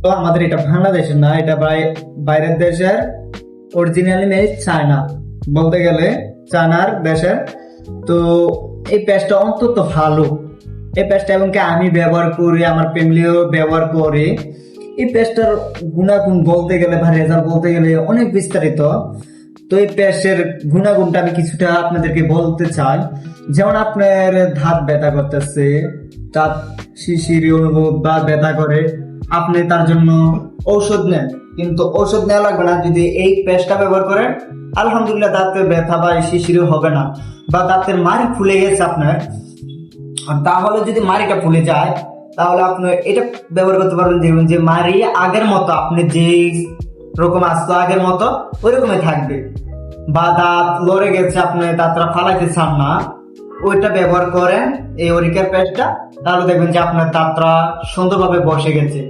তো আমাদের এটা বাংলাদেশের না, এটা বাইরের দেশের, অরিজিনালি মেড চায়না, বলতে গেলে চায়নার দেশের। তো এই পেস্টটা অন্তত ভালো, এই পেস্টটা এবং কি আমি ব্যবহার করি, আমার ফ্যামিলিও ব্যবহার করে। এই পেস্টটার গুণাগুণ বলতে গেলে বা রেজাল্ট বলতে গেলে অনেক বিস্তারিত। তো এই পেস্টের গুণাগুণটা আমি কিছুটা আপনাদেরকে বলতে চাই। যেমন আপনার দাঁত ব্যথা করতেছে, দাঁত শিরশিরি অনুভব বা ব্যথা করে, আপনি তার জন্য ঔষধ নেন, কিন্তু ঔষধ নেওয়া লাগবে না। যদি এই পেস্টটা ব্যবহার করেন, আলহামদুলিল্লাহ দাঁতে ব্যথা বা শিরশিরি হবে না। বা দাঁতের মাড়ি ফুলে গেছে আপনার, আর তাহলে যদি মাড়িটা ফুলে যায়, তাহলে আপনি এটা ব্যবহার করতে পারবেন। দেখবেন যে মাড়ি আগের মতো, আপনি যে রকম আসতো আগের মতো ওই রকমই থাকবে। বা দাঁত লড়ে গেছে, আপনি দাঁতটা ফালাইতে চান না, ওইটা ব্যবহার করেন এই অরিকের পেস্টটা, তাহলে দেখবেন যে আপনার দাঁতটা সুন্দরভাবে বসে গেছে।